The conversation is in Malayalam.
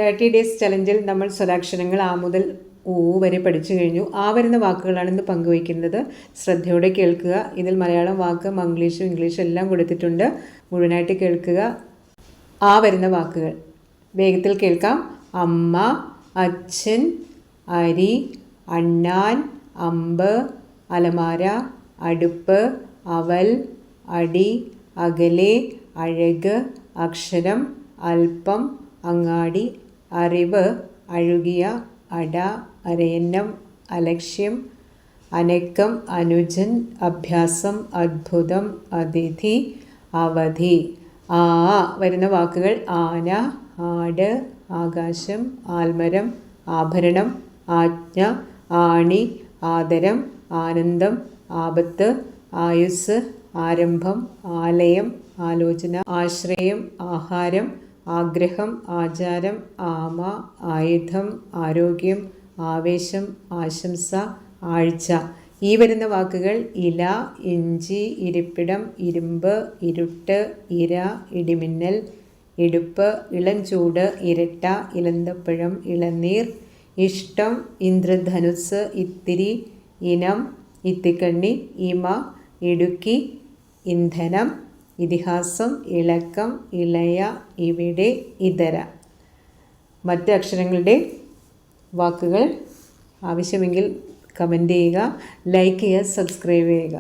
30 ഡേയ്സ് ചലഞ്ചിൽ നമ്മൾ സ്വരാക്ഷരങ്ങൾ ആ മുതൽ ഊ വരെ പഠിച്ചു കഴിഞ്ഞു. ആ വരുന്ന വാക്കുകളാണ് ഇന്ന് പങ്കുവയ്ക്കുന്നത്. ശ്രദ്ധയോടെ കേൾക്കുക. ഇതിൽ മലയാളം വാക്ക്, ഇംഗ്ലീഷും എല്ലാം കൊടുത്തിട്ടുണ്ട്. മുഴുവനായിട്ട് കേൾക്കുക. ആ വരുന്ന വാക്കുകൾ വേഗത്തിൽ കേൾക്കാം. അമ്മ, അച്ഛൻ, അരി, അണ്ണാൻ, അമ്പ്, അലമാര, അടുപ്പ്, അവൽ, അടി, അകലെ, അഴക്, അക്ഷരം, അല്പം, അങ്ങാടി, അറിവ്, അഴുകിയ, അട, അരയന്നം, അലക്ഷ്യം, അനക്കം, അനുജൻ, അഭ്യാസം, അദ്ഭുതം, അതിഥി, അവധി. ആ വരുന്ന വാക്കുകൾ ആന, ആട്, ആകാശം, ആൽമരം, ആഭരണം, ആജ്ഞ, ആണി, ആദരം, ആനന്ദം, ആപത്ത്, ആയുസ്, ആരംഭം, ആലയം, ആലോചന, ആശ്രയം, ആഹാരം, ആഗ്രഹം, ആചാരം, ആമ, ആയുധം, ആരോഗ്യം, ആവേശം, ആശംസ, ആഴ്ച. ഈ വരുന്ന വാക്കുകൾ ഇല, ഇഞ്ചി, ഇരിപ്പിടം, ഇരുമ്പ്, ഇരുട്ട്, ഇര, ഇടിമിന്നൽ, ഇടുപ്പ്, ഇളംചൂട്, ഇരട്ട, ഇലന്തപ്പഴം, ഇളനീർ, ഇഷ്ടം, ഇന്ദ്രധനുസ്, ഇത്തിരി, ഇനം, ഇത്തിക്കണ്ണി, ഇമ, ഇടുക്കി, ഇന്ധനം, ഇതിഹാസം, ഇളക്കം, ഇളയ, ഇവിടെ, ഇതര. മറ്റ് അക്ഷരങ്ങളുടെ വാക്കുകൾ ആവശ്യമെങ്കിൽ കമൻറ്റ് ചെയ്യുക, ലൈക്ക് ചെയ്യുക, സബ്സ്ക്രൈബ് ചെയ്യുക.